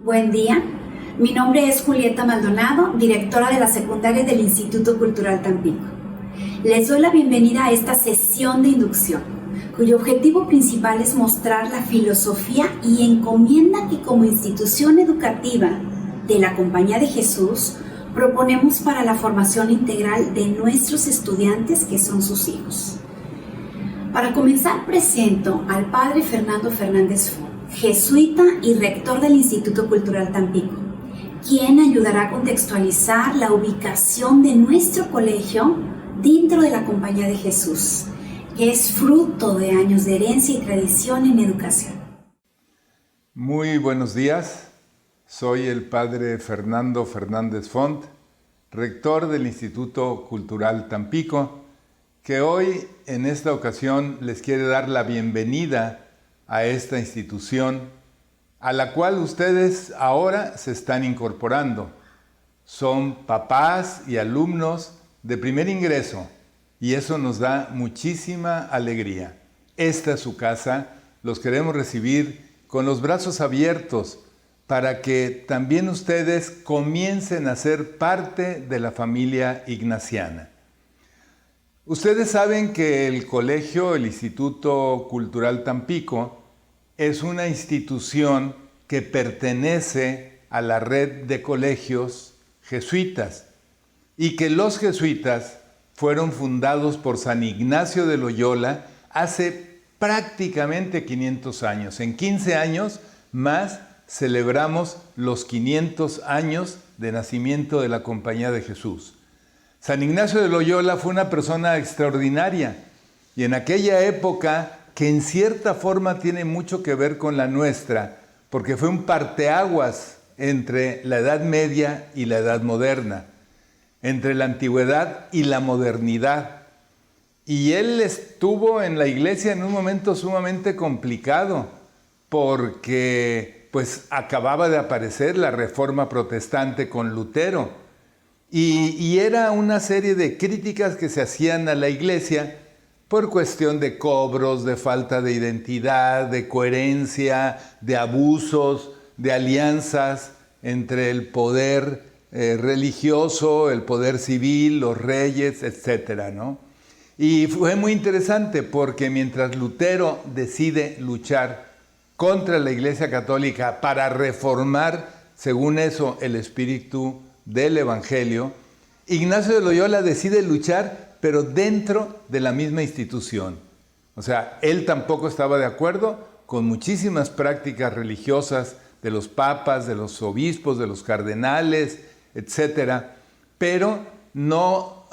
Buen día, mi nombre es Julieta Maldonado, directora de la secundaria del Instituto Cultural Tampico. Les doy la bienvenida a esta sesión de inducción, cuyo objetivo principal es mostrar la filosofía y encomienda que como institución educativa de la Compañía de Jesús proponemos para la formación integral de nuestros estudiantes que son sus hijos. Para comenzar presento al padre Fernando Fernández Font, jesuita y rector del Instituto Cultural Tampico, quien ayudará a contextualizar la ubicación de nuestro colegio dentro de la Compañía de Jesús, que es fruto de años de herencia y tradición en educación. Muy buenos días, soy el padre Fernando Fernández Font, rector del Instituto Cultural Tampico, que hoy en esta ocasión les quiere dar la bienvenida a esta institución a la cual ustedes ahora se están incorporando. Son papás y alumnos de primer ingreso y eso nos da muchísima alegría. Esta es su casa, los queremos recibir con los brazos abiertos para que también ustedes comiencen a ser parte de la familia ignaciana. Ustedes saben que el colegio, el Instituto Cultural Tampico, es una institución que pertenece a la red de colegios jesuitas y que los jesuitas fueron fundados por San Ignacio de Loyola hace prácticamente 500 años. En 15 años más celebramos los 500 años de nacimiento de la Compañía de Jesús. San Ignacio de Loyola fue una persona extraordinaria y en aquella época que en cierta forma tiene mucho que ver con la nuestra, porque fue un parteaguas entre la Edad Media y la Edad Moderna, entre la antigüedad y la modernidad. Y él estuvo en la iglesia en un momento sumamente complicado, porque pues acababa de aparecer la Reforma Protestante con Lutero. Y era una serie de críticas que se hacían a la iglesia por cuestión de cobros, de falta de identidad, de coherencia, de abusos, de alianzas entre el poder religioso, el poder civil, los reyes, etcétera, ¿no? Y fue muy interesante porque mientras Lutero decide luchar contra la Iglesia Católica para reformar, según eso, el espíritu del Evangelio, Ignacio de Loyola decide luchar, pero dentro de la misma institución. O sea, él tampoco estaba de acuerdo con muchísimas prácticas religiosas de los papas, de los obispos, de los cardenales, etcétera, pero no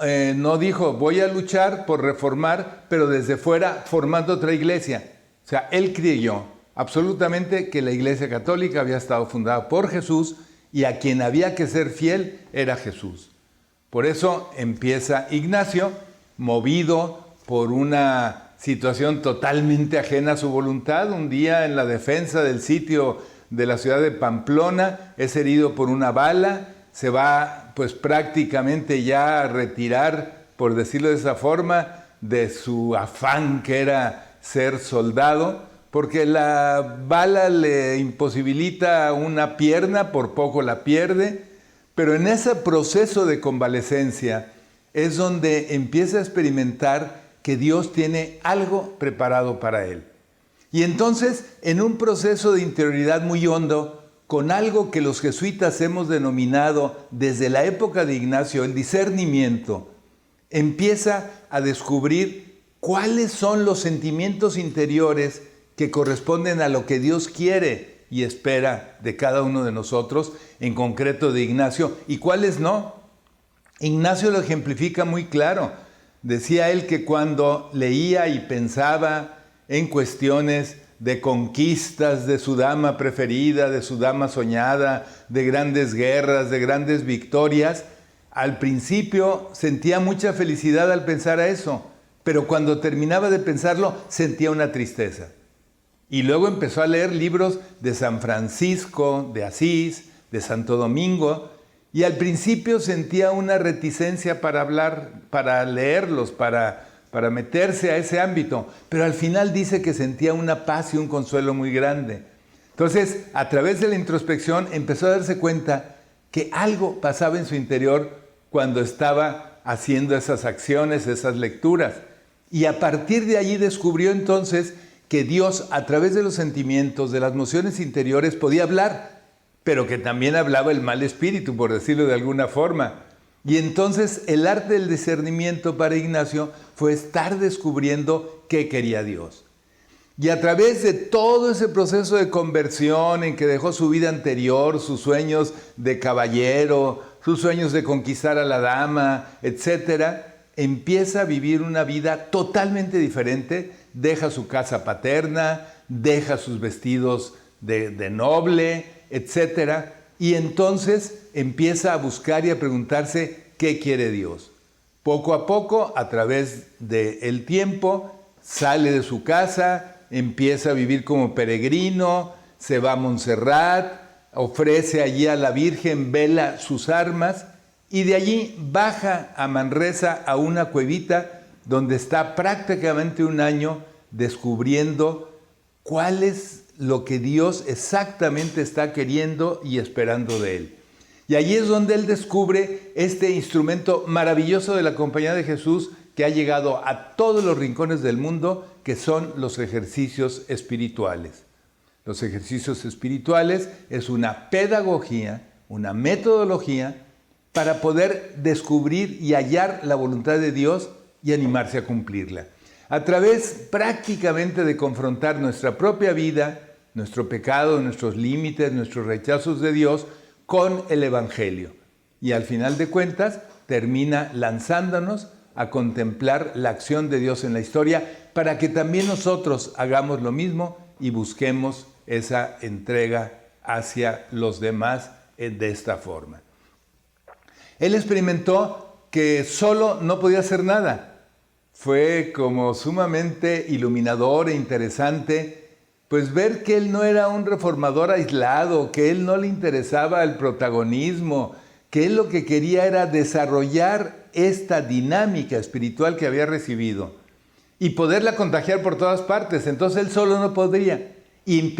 dijo, voy a luchar por reformar, pero desde fuera formando otra iglesia. O sea, él creyó absolutamente que la Iglesia Católica había estado fundada por Jesús y a quien había que ser fiel era Jesús. Por eso empieza Ignacio, movido por una situación totalmente ajena a su voluntad. Un día en la defensa del sitio de la ciudad de Pamplona es herido por una bala, se va pues prácticamente ya a retirar, por decirlo de esa forma, de su afán que era ser soldado, porque la bala le imposibilita una pierna, por poco la pierde, pero en ese proceso de convalecencia es donde empieza a experimentar que Dios tiene algo preparado para él. Y entonces, en un proceso de interioridad muy hondo, con algo que los jesuitas hemos denominado desde la época de Ignacio, el discernimiento, empieza a descubrir cuáles son los sentimientos interiores que corresponden a lo que Dios quiere y espera de cada uno de nosotros, en concreto de Ignacio, y cuáles no. Ignacio lo ejemplifica muy claro. Decía él que cuando leía y pensaba en cuestiones de conquistas de su dama preferida, de su dama soñada, de grandes guerras, de grandes victorias, al principio sentía mucha felicidad al pensar a eso, pero cuando terminaba de pensarlo sentía una tristeza. Y luego empezó a leer libros de San Francisco, de Asís, de Santo Domingo, y al principio sentía una reticencia para hablar, para leerlos, para meterse a ese ámbito, pero al final dice que sentía una paz y un consuelo muy grande. Entonces, a través de la introspección empezó a darse cuenta que algo pasaba en su interior cuando estaba haciendo esas acciones, esas lecturas. Y a partir de allí descubrió entonces que Dios, a través de los sentimientos, de las emociones interiores, podía hablar, pero que también hablaba el mal espíritu, por decirlo de alguna forma. Y entonces el arte del discernimiento para Ignacio fue estar descubriendo qué quería Dios. Y a través de todo ese proceso de conversión en que dejó su vida anterior, sus sueños de caballero, sus sueños de conquistar a la dama, etc., empieza a vivir una vida totalmente diferente. Deja su casa paterna, deja sus vestidos de noble, etc., y entonces empieza a buscar y a preguntarse qué quiere Dios. Poco a poco, a través del tiempo, sale de su casa, empieza a vivir como peregrino, se va a Montserrat, ofrece allí a la Virgen, vela sus armas y de allí baja a Manresa, a una cuevita donde está prácticamente un año descubriendo cuál es lo que Dios exactamente está queriendo y esperando de él. Y allí es donde él descubre este instrumento maravilloso de la Compañía de Jesús que ha llegado a todos los rincones del mundo, que son los ejercicios espirituales. Los ejercicios espirituales es una pedagogía, una metodología para poder descubrir y hallar la voluntad de Dios y animarse a cumplirla. A través prácticamente de confrontar nuestra propia vida, nuestro pecado, nuestros límites, nuestros rechazos de Dios con el Evangelio. Y al final de cuentas termina lanzándonos a contemplar la acción de Dios en la historia para que también nosotros hagamos lo mismo y busquemos esa entrega hacia los demás de esta forma. Él experimentó que solo no podía hacer nada. Fue como sumamente iluminador e interesante, pues ver que él no era un reformador aislado, que él no le interesaba el protagonismo, que él lo que quería era desarrollar esta dinámica espiritual que había recibido y poderla contagiar por todas partes. Entonces él solo no podría. Y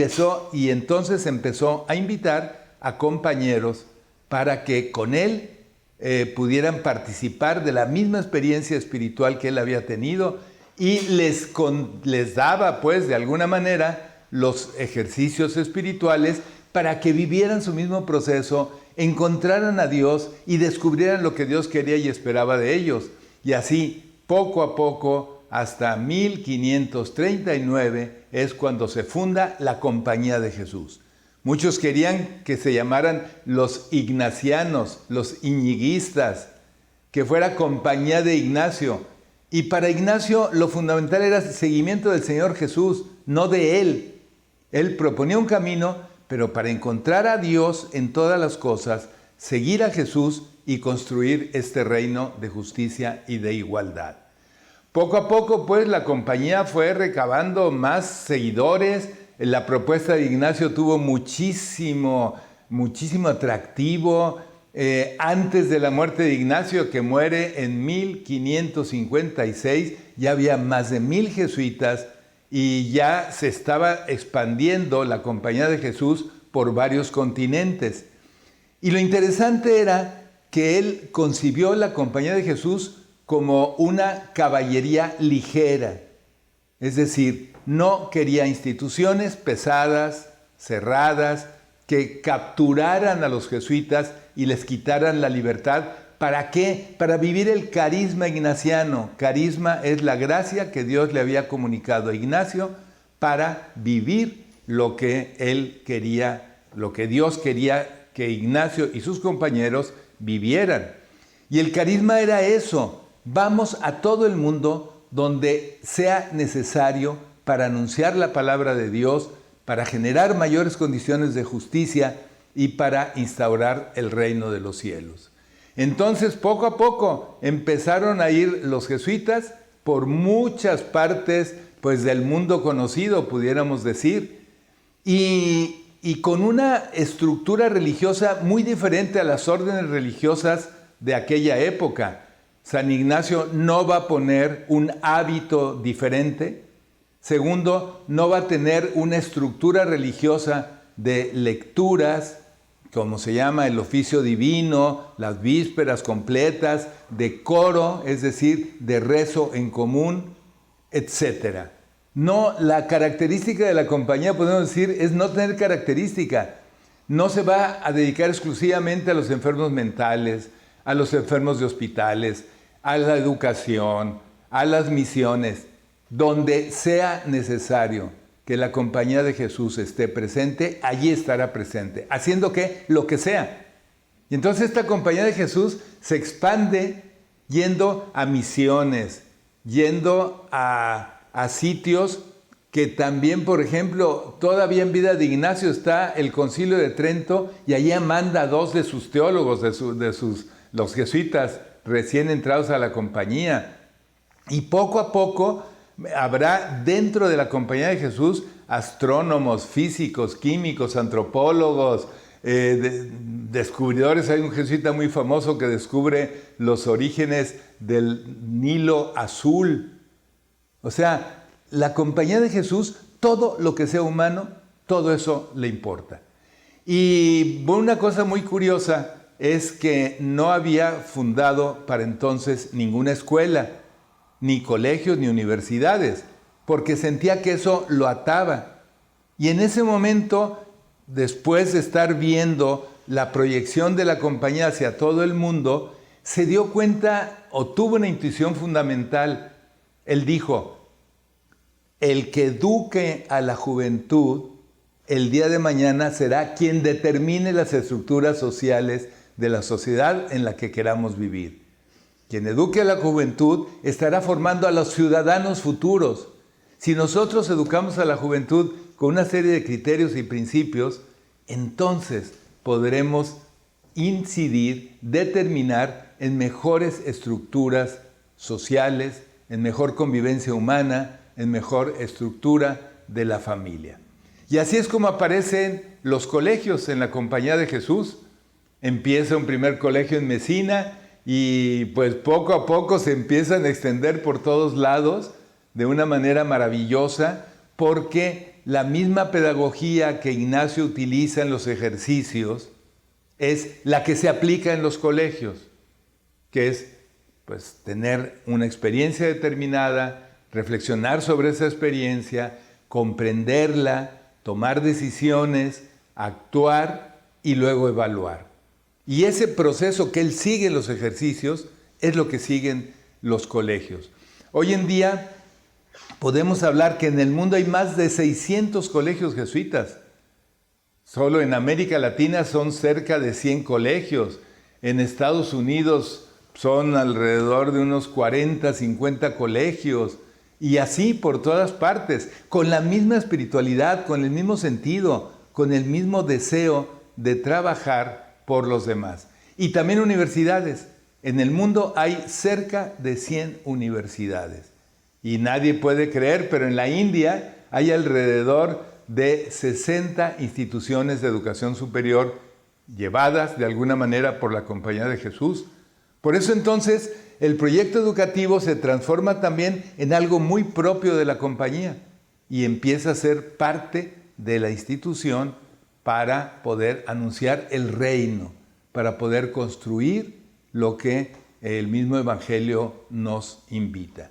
entonces empezó a invitar a compañeros para que con él pudieran participar de la misma experiencia espiritual que él había tenido y les daba, pues, de alguna manera los ejercicios espirituales para que vivieran su mismo proceso, encontraran a Dios y descubrieran lo que Dios quería y esperaba de ellos. Y así, poco a poco, hasta 1539 es cuando se funda la Compañía de Jesús. Muchos querían que se llamaran los ignacianos, los iñiguistas, que fuera Compañía de Ignacio. Y para Ignacio lo fundamental era el seguimiento del Señor Jesús, no de él. Él proponía un camino, pero para encontrar a Dios en todas las cosas, seguir a Jesús y construir este reino de justicia y de igualdad. Poco a poco, pues, la compañía fue recabando más seguidores. La propuesta de Ignacio tuvo muchísimo atractivo. Antes de la muerte de Ignacio, que muere en 1556, ya había más de 1000 jesuitas y ya se estaba expandiendo la Compañía de Jesús por varios continentes. Y lo interesante era que él concibió la Compañía de Jesús como una caballería ligera. Es decir, no quería instituciones pesadas, cerradas, que capturaran a los jesuitas y les quitaran la libertad. ¿Para qué? Para vivir el carisma ignaciano. Carisma es la gracia que Dios le había comunicado a Ignacio para vivir lo que él quería, lo que Dios quería que Ignacio y sus compañeros vivieran. Y el carisma era eso. Vamos a todo el mundo donde sea necesario para anunciar la palabra de Dios, para generar mayores condiciones de justicia y para instaurar el reino de los cielos. Entonces, poco a poco empezaron a ir los jesuitas por muchas partes, pues, del mundo conocido, pudiéramos decir, y con una estructura religiosa muy diferente a las órdenes religiosas de aquella época. San Ignacio no va a poner un hábito diferente. Segundo, no va a tener una estructura religiosa de lecturas, como se llama el oficio divino, las vísperas completas, de coro, es decir, de rezo en común, etc. No, la característica de la compañía, podemos decir, es no tener característica. No se va a dedicar exclusivamente a los enfermos mentales, a los enfermos de hospitales, a la educación, a las misiones. Donde sea necesario que la compañía de Jesús esté presente, allí estará presente. ¿Haciendo qué? Lo que sea. Y entonces esta compañía de Jesús se expande yendo a misiones, yendo a sitios que también, por ejemplo, todavía en vida de Ignacio está el Concilio de Trento y allí manda a 2 de sus teólogos, los jesuitas recién entrados a la compañía. Y poco a poco habrá dentro de la compañía de Jesús astrónomos, físicos, químicos, antropólogos, descubridores. Hay un jesuita muy famoso que descubre los orígenes del Nilo azul. O sea, la compañía de Jesús, todo lo que sea humano, todo eso le importa. Y una cosa muy curiosa es que no había fundado para entonces ninguna escuela, ni colegios, ni universidades, porque sentía que eso lo ataba. Y en ese momento, después de estar viendo la proyección de la compañía hacia todo el mundo, se dio cuenta o tuvo una intuición fundamental. Él dijo: el que eduque a la juventud, el día de mañana será quien determine las estructuras sociales de la sociedad en la que queramos vivir. Quien eduque a la juventud estará formando a los ciudadanos futuros. Si nosotros educamos a la juventud con una serie de criterios y principios, entonces podremos incidir, determinar en mejores estructuras sociales, en mejor convivencia humana, en mejor estructura de la familia. Y así es como aparecen los colegios en la compañía de Jesús. Empieza un primer colegio en Mesina y pues poco a poco se empiezan a extender por todos lados de una manera maravillosa, porque la misma pedagogía que Ignacio utiliza en los ejercicios es la que se aplica en los colegios, que es pues tener una experiencia determinada, reflexionar sobre esa experiencia, comprenderla, tomar decisiones, actuar y luego evaluar. Y ese proceso que él sigue en los ejercicios es lo que siguen los colegios. Hoy en día podemos hablar que en el mundo hay más de 600 colegios jesuitas. Solo en América Latina son cerca de 100 colegios. En Estados Unidos son alrededor de unos 40, 50 colegios. Y así por todas partes, con la misma espiritualidad, con el mismo sentido, con el mismo deseo de trabajar por los demás. Y también universidades. En el mundo hay cerca de 100 universidades. Y nadie puede creer, pero en la India hay alrededor de 60 instituciones de educación superior llevadas de alguna manera por la Compañía de Jesús. Por eso entonces el proyecto educativo se transforma también en algo muy propio de la compañía y empieza a ser parte de la institución para poder anunciar el reino, para poder construir lo que el mismo Evangelio nos invita.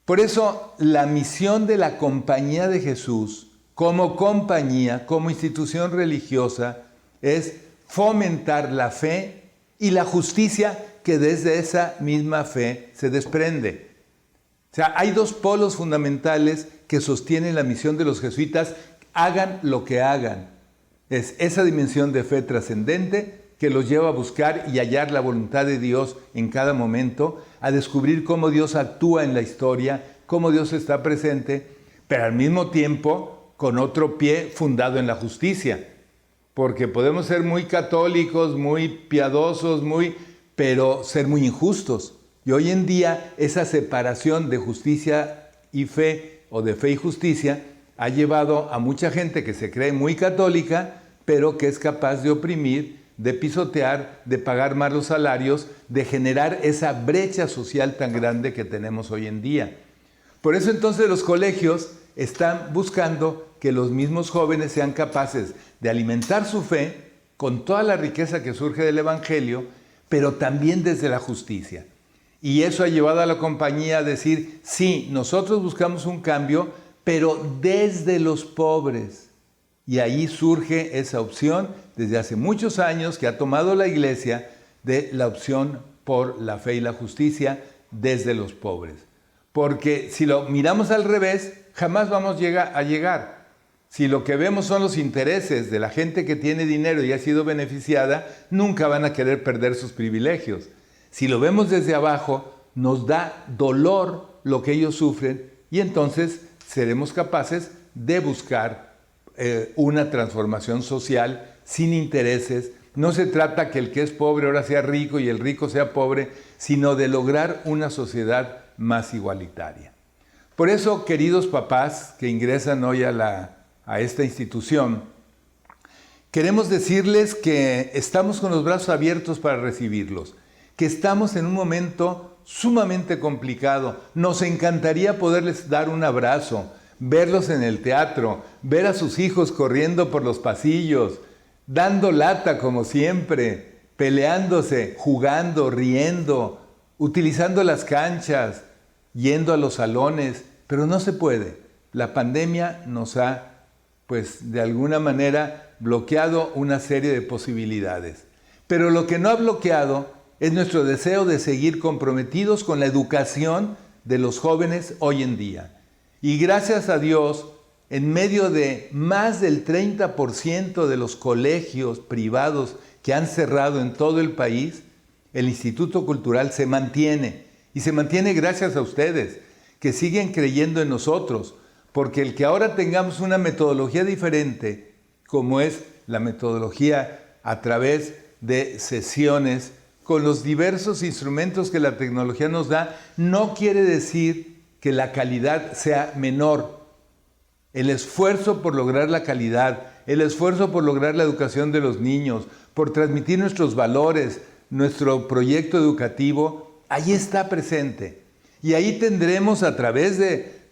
Por eso la misión de la Compañía de Jesús como compañía, como institución religiosa, es fomentar la fe y la justicia que desde esa misma fe se desprende. O sea, hay 2 polos fundamentales que sostienen la misión de los jesuitas, hagan lo que hagan. Es esa dimensión de fe trascendente que los lleva a buscar y hallar la voluntad de Dios en cada momento, a descubrir cómo Dios actúa en la historia, cómo Dios está presente, pero al mismo tiempo con otro pie fundado en la justicia. Porque podemos ser muy católicos, muy piadosos, pero ser muy injustos. Y hoy en día esa separación de justicia y fe, o de fe y justicia, ha llevado a mucha gente que se cree muy católica, pero que es capaz de oprimir, de pisotear, de pagar malos salarios, de generar esa brecha social tan grande que tenemos hoy en día. Por eso entonces los colegios están buscando que los mismos jóvenes sean capaces de alimentar su fe con toda la riqueza que surge del Evangelio, pero también desde la justicia. Y eso ha llevado a la compañía a decir, sí, nosotros buscamos un cambio, pero desde los pobres. Y ahí surge esa opción desde hace muchos años que ha tomado la Iglesia de la opción por la fe y la justicia desde los pobres. Porque si lo miramos al revés, jamás vamos a llegar. Si lo que vemos son los intereses de la gente que tiene dinero y ha sido beneficiada, nunca van a querer perder sus privilegios. Si lo vemos desde abajo, nos da dolor lo que ellos sufren y entonces seremos capaces de buscar una transformación social sin intereses. No se trata que el que es pobre ahora sea rico y el rico sea pobre, sino de lograr una sociedad más igualitaria. Por eso, queridos papás que ingresan hoy a esta institución, queremos decirles que estamos con los brazos abiertos para recibirlos, que estamos en un momento sumamente complicado. Nos encantaría poderles dar un abrazo, verlos en el teatro, ver a sus hijos corriendo por los pasillos, dando lata como siempre, peleándose, jugando, riendo, utilizando las canchas, yendo a los salones, pero no se puede. La pandemia nos ha, pues, de alguna manera bloqueado una serie de posibilidades. Pero lo que no ha bloqueado es nuestro deseo de seguir comprometidos con la educación de los jóvenes hoy en día. Y gracias a Dios, en medio de más del 30% de los colegios privados que han cerrado en todo el país, el Instituto Cultural se mantiene. Y se mantiene gracias a ustedes, que siguen creyendo en nosotros. Porque el que ahora tengamos una metodología diferente, como es la metodología a través de sesiones, con los diversos instrumentos que la tecnología nos da, no quiere decir que la calidad sea menor. El esfuerzo por lograr la calidad, el esfuerzo por lograr la educación de los niños, por transmitir nuestros valores, nuestro proyecto educativo, ahí está presente. Y ahí tendremos a través de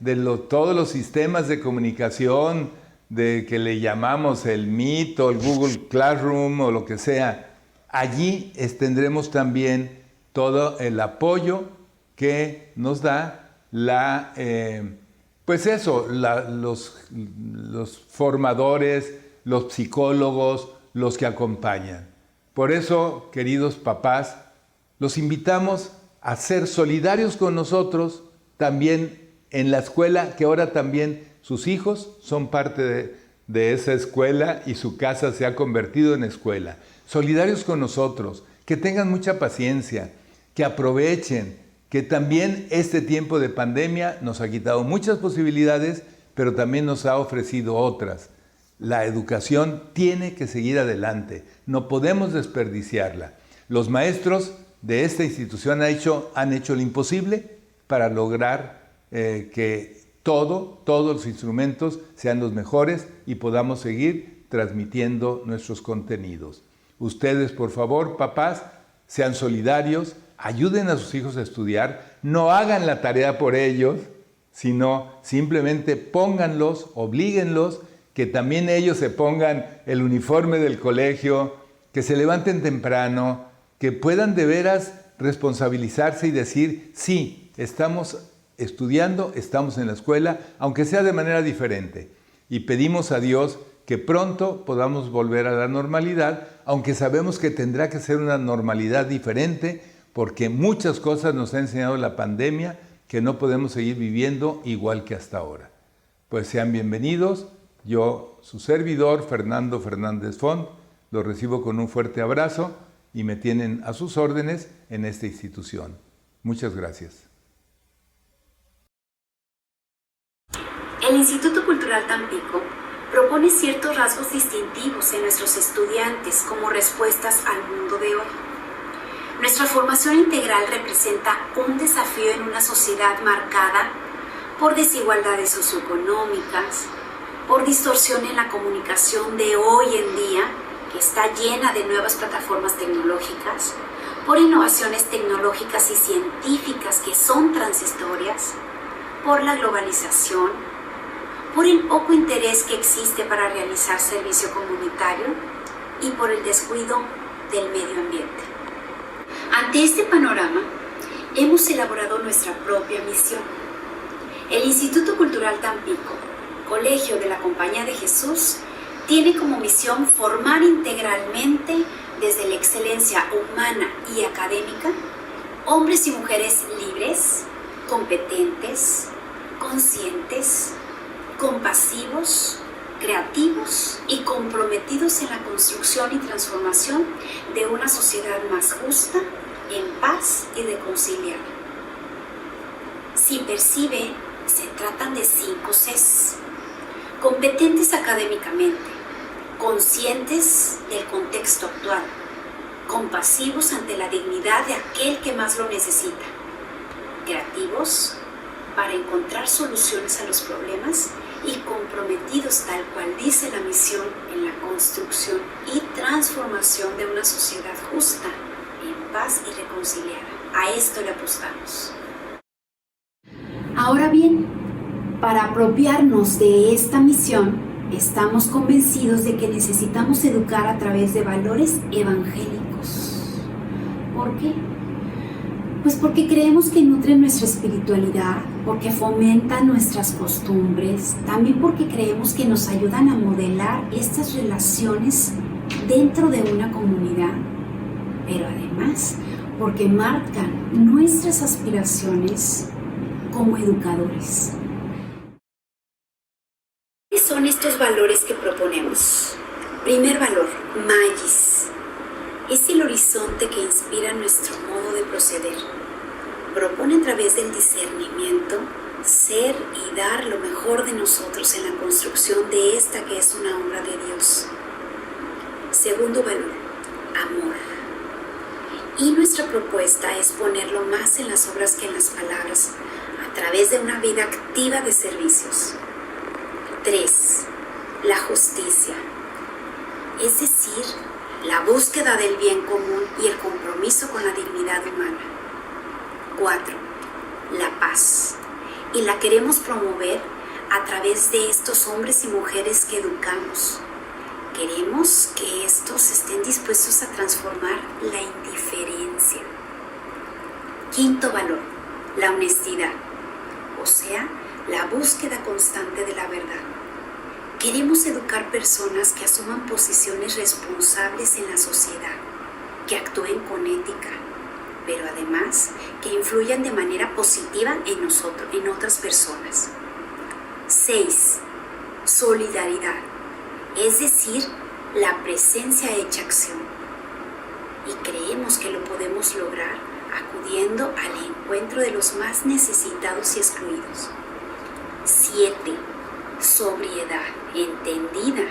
todos los sistemas de comunicación, de que le llamamos el Meet o el Google Classroom o lo que sea, allí tendremos también todo el apoyo que nos da los formadores, los psicólogos, los que acompañan. Por eso, queridos papás, los invitamos a ser solidarios con nosotros también en la escuela, que ahora también sus hijos son parte de esa escuela y su casa se ha convertido en escuela. Solidarios con nosotros, que tengan mucha paciencia, que aprovechen, que también este tiempo de pandemia nos ha quitado muchas posibilidades, pero también nos ha ofrecido otras. La educación tiene que seguir adelante, no podemos desperdiciarla. Los maestros de esta institución han hecho lo imposible para lograr que todos los instrumentos sean los mejores y podamos seguir transmitiendo nuestros contenidos. Ustedes, por favor, papás, sean solidarios, ayuden a sus hijos a estudiar, no hagan la tarea por ellos, sino simplemente pónganlos, oblíguenlos, que también ellos se pongan el uniforme del colegio, que se levanten temprano, que puedan de veras responsabilizarse y decir, sí, estamos estudiando, estamos en la escuela, aunque sea de manera diferente. Y pedimos a Dios que pronto podamos volver a la normalidad, aunque sabemos que tendrá que ser una normalidad diferente, porque muchas cosas nos ha enseñado la pandemia que no podemos seguir viviendo igual que hasta ahora. Pues sean bienvenidos. Yo, su servidor, Fernando Fernández Font, los recibo con un fuerte abrazo y me tienen a sus órdenes en esta institución. Muchas gracias. El Instituto Cultural Tampico propone ciertos rasgos distintivos en nuestros estudiantes como respuestas al mundo de hoy. Nuestra formación integral representa un desafío en una sociedad marcada por desigualdades socioeconómicas, por distorsión en la comunicación de hoy en día, que está llena de nuevas plataformas tecnológicas, por innovaciones tecnológicas y científicas que son transitorias, por la globalización, por el poco interés que existe para realizar servicio comunitario y por el descuido del medio ambiente. Ante este panorama, hemos elaborado nuestra propia misión. El Instituto Cultural Tampico, Colegio de la Compañía de Jesús, tiene como misión formar integralmente desde la excelencia humana y académica hombres y mujeres libres, competentes, conscientes, compasivos, creativos y comprometidos en la construcción y transformación de una sociedad más justa, en paz y reconciliada. Si percibe, se tratan de 5 Cs: competentes académicamente, conscientes del contexto actual, compasivos ante la dignidad de aquel que más lo necesita, creativos para encontrar soluciones a los problemas y comprometidos, tal cual dice la misión, en la construcción y transformación de una sociedad justa, en paz y reconciliada. A esto le apostamos. Ahora bien, para apropiarnos de esta misión, estamos convencidos de que necesitamos educar a través de valores evangélicos. ¿Por qué? Pues porque creemos que nutren nuestra espiritualidad, porque fomentan nuestras costumbres, también porque creemos que nos ayudan a modelar estas relaciones dentro de una comunidad, pero además porque marcan nuestras aspiraciones como educadores. ¿Cuáles son estos valores que proponemos? Primer valor, Magis. Es el horizonte que inspira nuestro modo de proceder. Propone a través del discernimiento ser y dar lo mejor de nosotros en la construcción de esta que es una obra de Dios. Segundo valor, amor. Y nuestra propuesta es ponerlo más en las obras que en las palabras, a través de una vida activa de servicios. 3. La justicia. Es decir, la búsqueda del bien común y el compromiso con la dignidad humana. 4. La paz. Y la queremos promover a través de estos hombres y mujeres que educamos. Queremos que estos estén dispuestos a transformar la indiferencia. Quinto valor, la honestidad, o sea, la búsqueda constante de la verdad. Queremos educar personas que asuman posiciones responsables en la sociedad, que actúen con ética, pero además que influyan de manera positiva en nosotros, en otras personas. 6. Solidaridad, es decir, la presencia hecha acción. Y creemos que lo podemos lograr acudiendo al encuentro de los más necesitados y excluidos. 7. Sobriedad, entendida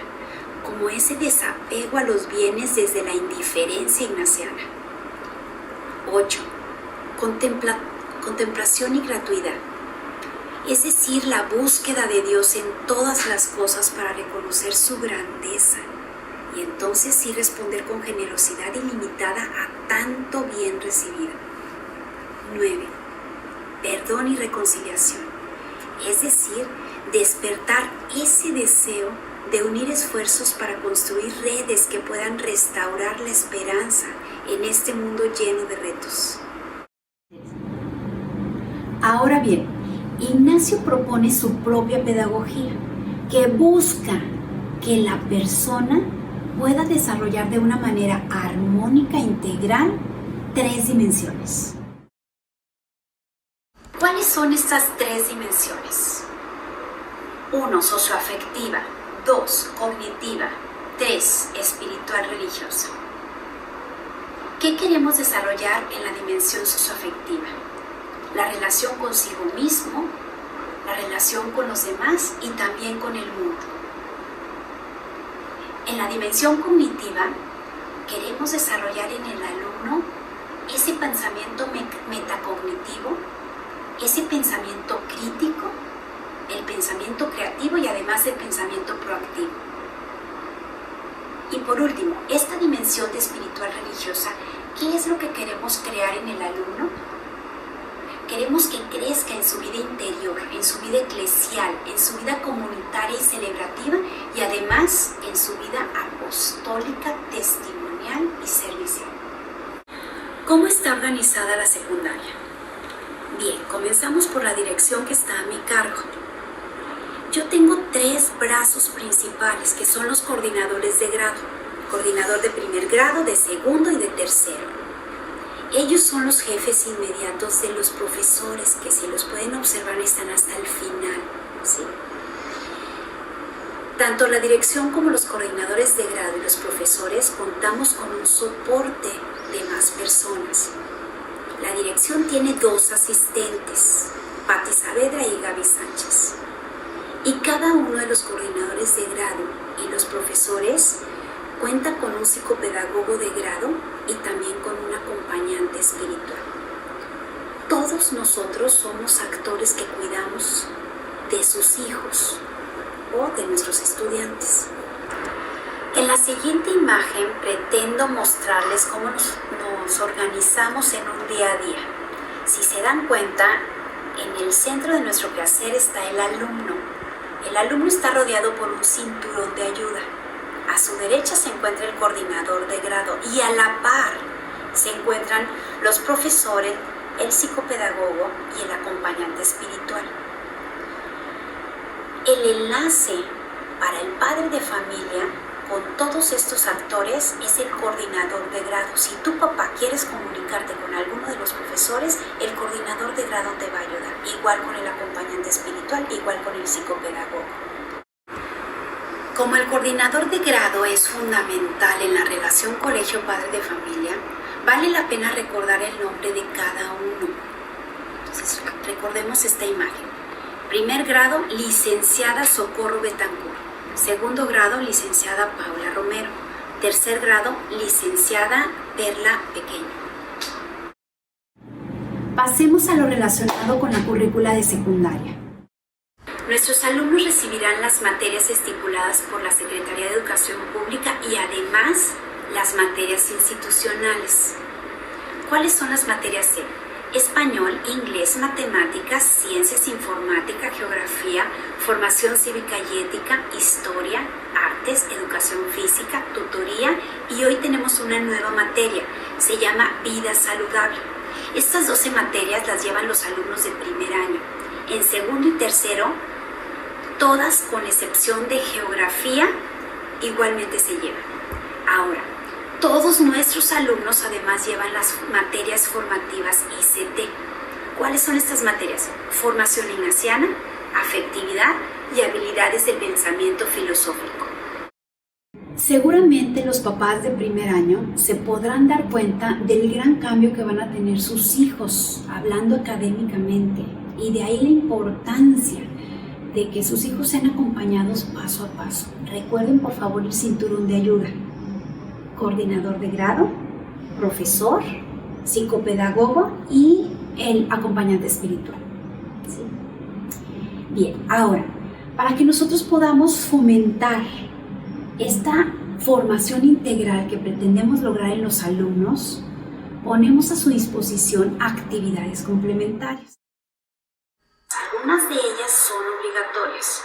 como ese desapego a los bienes desde la indiferencia ignaciana. 8. Contemplación y gratuidad, es decir, la búsqueda de Dios en todas las cosas para reconocer su grandeza y entonces sí responder con generosidad ilimitada a tanto bien recibido. 9. Perdón y reconciliación, es decir, despertar ese deseo de unir esfuerzos para construir redes que puedan restaurar la esperanza en este mundo lleno de retos. Ahora bien, Ignacio propone su propia pedagogía que busca que la persona pueda desarrollar de una manera armónica e integral 3 dimensiones. ¿Cuáles son estas 3 dimensiones? 1. Socioafectiva. 2. Cognitiva. 3. Espiritual religiosa. ¿Qué queremos desarrollar en la dimensión socioafectiva? La relación consigo mismo, la relación con los demás y también con el mundo. En la dimensión cognitiva, queremos desarrollar en el alumno ese pensamiento metacognitivo, ese pensamiento crítico, el pensamiento creativo y además el pensamiento proactivo. Y por último, esta dimensión de espiritual religiosa, ¿qué es lo que queremos crear en el alumno? Queremos que crezca en su vida interior, en su vida eclesial, en su vida comunitaria y celebrativa y además en su vida apostólica, testimonial y servicial. ¿Cómo está organizada la secundaria? Bien, comenzamos por la dirección que está a mi cargo. Yo tengo 3 brazos principales que son los coordinadores de grado. Coordinador de primer grado, de segundo y de tercero. Ellos son los jefes inmediatos de los profesores, que si los pueden observar están hasta el final, ¿sí? Tanto la dirección como los coordinadores de grado y los profesores contamos con un soporte de más personas. La dirección tiene 2 asistentes, Patti Saavedra y Gaby Sánchez. Y cada uno de los coordinadores de grado y los profesores cuenta con un psicopedagogo de grado y también con un acompañante espiritual. Todos nosotros somos actores que cuidamos de sus hijos o de nuestros estudiantes. En la siguiente imagen pretendo mostrarles cómo nos organizamos en un día a día. Si se dan cuenta, en el centro de nuestro quehacer está el alumno. El alumno está rodeado por un cinturón de ayuda. A su derecha se encuentra el coordinador de grado y a la par se encuentran los profesores, el psicopedagogo y el acompañante espiritual. El enlace para el padre de familia con todos estos actores es el coordinador de grado. Si tu papá quieres comunicarte con alguno de los profesores, el coordinador de grado te va a ayudar. Igual con el acompañante espiritual, igual con el psicopedagogo. Como el coordinador de grado es fundamental en la relación colegio-padre de familia, vale la pena recordar el nombre de cada uno. Entonces, recordemos esta imagen. Primer grado, licenciada Socorro Betancourt. Segundo grado, licenciada Paula Romero. Tercer grado, licenciada Perla Pequeño. Pasemos a lo relacionado con la currícula de secundaria. Nuestros alumnos recibirán las materias estipuladas por la Secretaría de Educación Pública y además las materias institucionales. ¿Cuáles son las materias C? Español, inglés, matemáticas, ciencias, informática, geografía, formación cívica y ética, historia, artes, educación física, tutoría y hoy tenemos una nueva materia, se llama vida saludable. Estas 12 materias las llevan los alumnos de primer año. En segundo y tercero, todas con excepción de geografía, igualmente se llevan. Ahora, todos nuestros alumnos además llevan las materias formativas ICT. ¿Cuáles son estas materias? Formación ignaciana, afectividad y habilidades del pensamiento filosófico. Seguramente los papás de primer año se podrán dar cuenta del gran cambio que van a tener sus hijos hablando académicamente y de ahí la importancia de que sus hijos sean acompañados paso a paso. Recuerden por favor el cinturón de ayuda. Coordinador de grado, profesor, psicopedagogo y el acompañante espiritual. ¿Sí? Bien, ahora, para que nosotros podamos fomentar esta formación integral que pretendemos lograr en los alumnos, ponemos a su disposición actividades complementarias. Algunas de ellas son obligatorias.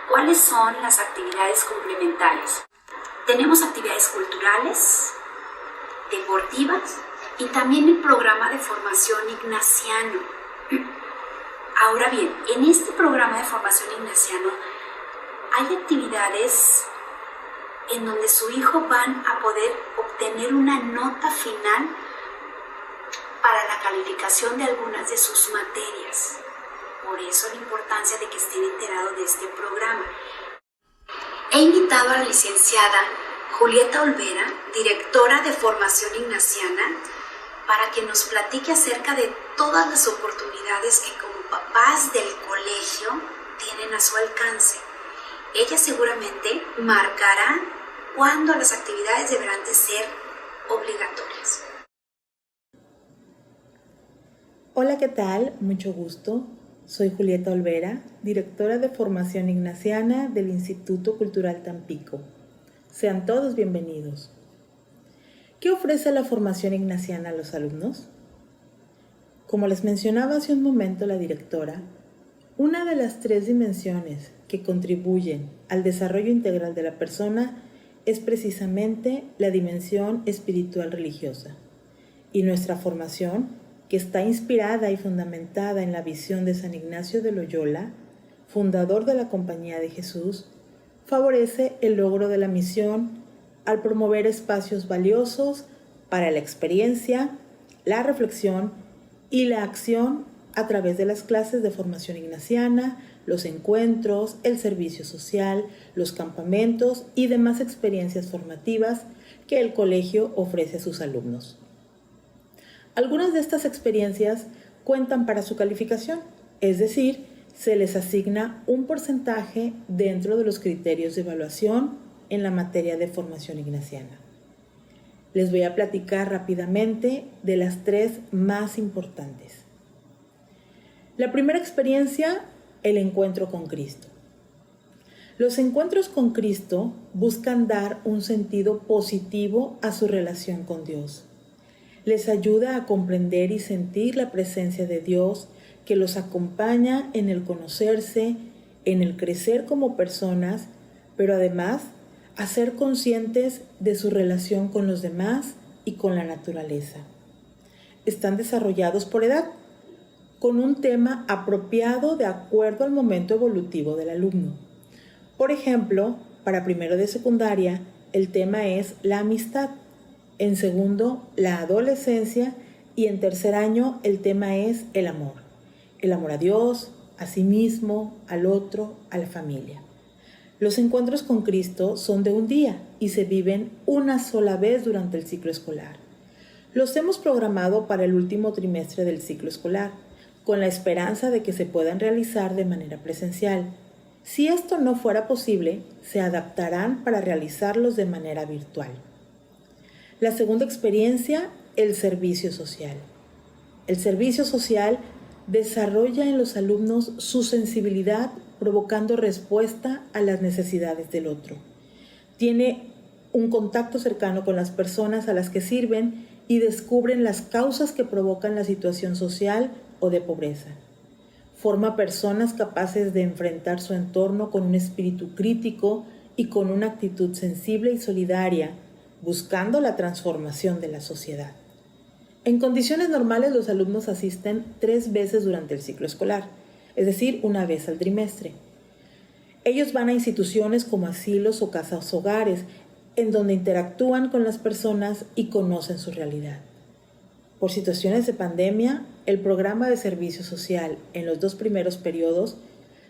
¿Cuáles son las actividades complementarias? Tenemos actividades culturales, deportivas y también el programa de formación ignaciano. Ahora bien, en este programa de formación ignaciano hay actividades en donde su hijo van a poder obtener una nota final para la calificación de algunas de sus materias. Por eso la importancia de que estén enterados de este programa. He invitado a la licenciada Julieta Olvera, directora de Formación Ignaciana, para que nos platique acerca de todas las oportunidades que como papás del colegio tienen a su alcance. Ella seguramente marcará cuándo las actividades deberán de ser obligatorias. Hola, ¿qué tal? Mucho gusto. Soy Julieta Olvera, directora de Formación Ignaciana del Instituto Cultural Tampico. Sean todos bienvenidos. ¿Qué ofrece la formación ignaciana a los alumnos? Como les mencionaba hace un momento la directora, una de las 3 dimensiones que contribuyen al desarrollo integral de la persona es precisamente la dimensión espiritual religiosa. Y nuestra formación, que está inspirada y fundamentada en la visión de San Ignacio de Loyola, fundador de la Compañía de Jesús, favorece el logro de la misión al promover espacios valiosos para la experiencia, la reflexión y la acción a través de las clases de formación ignaciana, los encuentros, el servicio social, los campamentos y demás experiencias formativas que el colegio ofrece a sus alumnos. Algunas de estas experiencias cuentan para su calificación, es decir, se les asigna un porcentaje dentro de los criterios de evaluación en la materia de formación ignaciana. Les voy a platicar rápidamente de las 3 más importantes. La primera experiencia, el encuentro con Cristo. Los encuentros con Cristo buscan dar un sentido positivo a su relación con Dios. Les ayuda a comprender y sentir la presencia de Dios que los acompaña en el conocerse, en el crecer como personas, pero además a ser conscientes de su relación con los demás y con la naturaleza. Están desarrollados por edad, con un tema apropiado de acuerdo al momento evolutivo del alumno. Por ejemplo, para primero de secundaria, el tema es la amistad. En segundo, la adolescencia. Y en tercer año, el tema es el amor. El amor a Dios, a sí mismo, al otro, a la familia. Los encuentros con Cristo son de un día y se viven una sola vez durante el ciclo escolar. Los hemos programado para el último trimestre del ciclo escolar, con la esperanza de que se puedan realizar de manera presencial. Si esto no fuera posible, se adaptarán para realizarlos de manera virtual. La segunda experiencia, el servicio social. El servicio social desarrolla en los alumnos su sensibilidad, provocando respuesta a las necesidades del otro. Tiene un contacto cercano con las personas a las que sirven y descubren las causas que provocan la situación social o de pobreza. Forma personas capaces de enfrentar su entorno con un espíritu crítico y con una actitud sensible y solidaria, buscando la transformación de la sociedad. En condiciones normales, los alumnos asisten 3 veces durante el ciclo escolar, es decir, una vez al trimestre. Ellos van a instituciones como asilos o casas hogares, en donde interactúan con las personas y conocen su realidad. Por situaciones de pandemia, el programa de servicio social en los 2 primeros periodos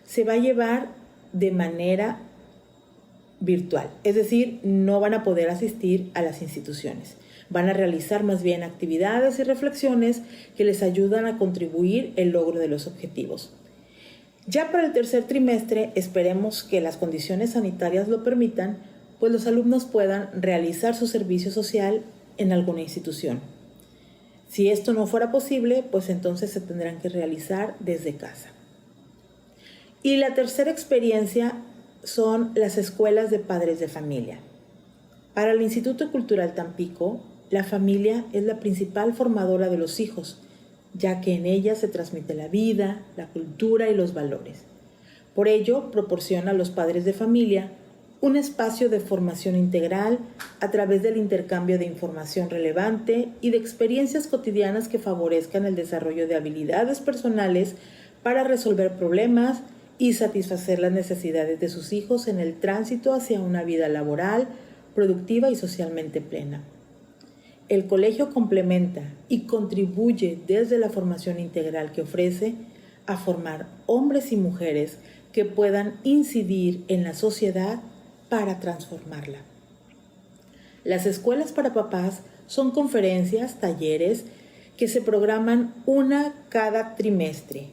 se va a llevar de manera virtual, es decir, no van a poder asistir a las instituciones. Van a realizar más bien actividades y reflexiones que les ayudan a contribuir el logro de los objetivos. Ya para el tercer trimestre, esperemos que las condiciones sanitarias lo permitan, pues los alumnos puedan realizar su servicio social en alguna institución. Si esto no fuera posible, pues entonces se tendrán que realizar desde casa. Y la tercera experiencia son las escuelas de padres de familia. Para el Instituto Cultural Tampico, la familia es la principal formadora de los hijos, ya que en ella se transmite la vida, la cultura y los valores. Por ello, proporciona a los padres de familia un espacio de formación integral a través del intercambio de información relevante y de experiencias cotidianas que favorezcan el desarrollo de habilidades personales para resolver problemas y satisfacer las necesidades de sus hijos en el tránsito hacia una vida laboral, productiva y socialmente plena. El colegio complementa y contribuye desde la formación integral que ofrece a formar hombres y mujeres que puedan incidir en la sociedad para transformarla. Las escuelas para papás son conferencias, talleres que se programan una cada trimestre.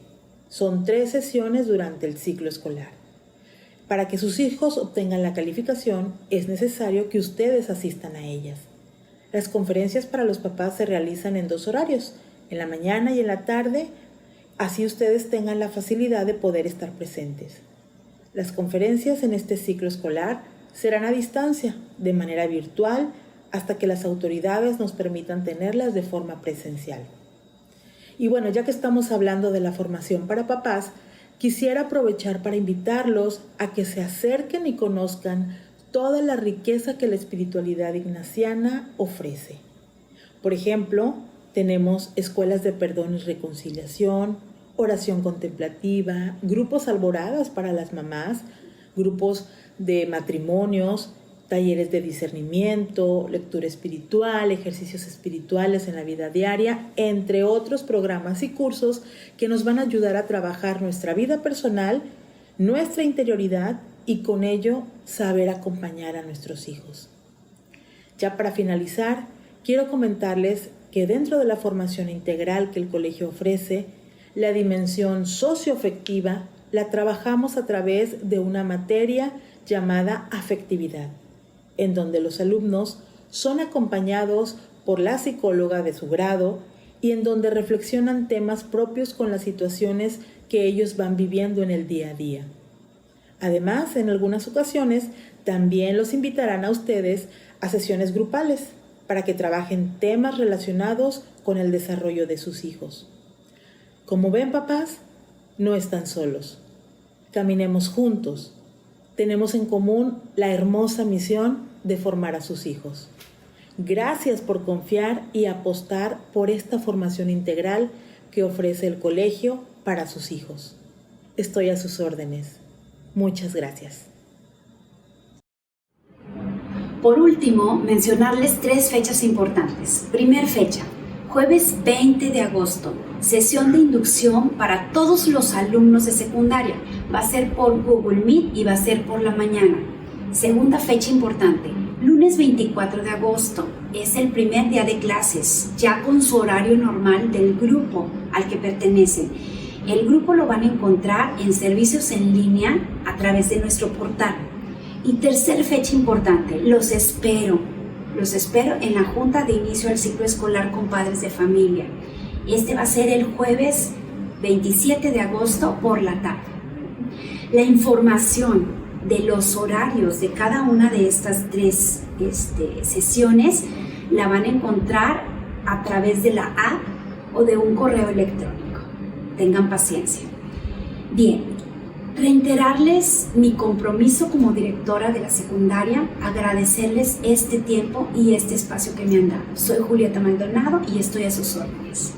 Son 3 sesiones durante el ciclo escolar. Para que sus hijos obtengan la calificación, es necesario que ustedes asistan a ellas. Las conferencias para los papás se realizan en 2 horarios, en la mañana y en la tarde, así ustedes tengan la facilidad de poder estar presentes. Las conferencias en este ciclo escolar serán a distancia, de manera virtual, hasta que las autoridades nos permitan tenerlas de forma presencial. Y bueno, ya que estamos hablando de la formación para papás, quisiera aprovechar para invitarlos a que se acerquen y conozcan toda la riqueza que la espiritualidad ignaciana ofrece. Por ejemplo, tenemos escuelas de perdón y reconciliación, oración contemplativa, grupos alboradas para las mamás, grupos de matrimonios, talleres de discernimiento, lectura espiritual, ejercicios espirituales en la vida diaria, entre otros programas y cursos que nos van a ayudar a trabajar nuestra vida personal, nuestra interioridad y con ello saber acompañar a nuestros hijos. Ya para finalizar, quiero comentarles que dentro de la formación integral que el colegio ofrece, la dimensión socioafectiva la trabajamos a través de una materia llamada afectividad, en donde los alumnos son acompañados por la psicóloga de su grado y en donde reflexionan temas propios con las situaciones que ellos van viviendo en el día a día. Además, en algunas ocasiones, también los invitarán a ustedes a sesiones grupales para que trabajen temas relacionados con el desarrollo de sus hijos. Como ven, papás, no están solos. Caminemos juntos. Tenemos en común la hermosa misión de formar a sus hijos. Gracias por confiar y apostar por esta formación integral que ofrece el colegio para sus hijos. Estoy a sus órdenes. Muchas gracias. Por último, mencionarles 3 fechas importantes. Primer fecha, jueves 20 de agosto, sesión de inducción para todos los alumnos de secundaria. Va a ser por Google Meet y va a ser por la mañana. Segunda fecha importante, lunes 24 de agosto, es el primer día de clases, ya con su horario normal del grupo al que pertenecen. El grupo lo van a encontrar en servicios en línea a través de nuestro portal. Y tercer fecha importante, los espero en la junta de inicio al ciclo escolar con padres de familia. Este va a ser el jueves 27 de agosto por la tarde. La información de los horarios de cada una de estas 3 sesiones la van a encontrar a través de la app o de un correo electrónico. Tengan paciencia. Bien, reiterarles mi compromiso como directora de la secundaria, agradecerles este tiempo y este espacio que me han dado. Soy Julieta Maldonado y estoy a sus órdenes.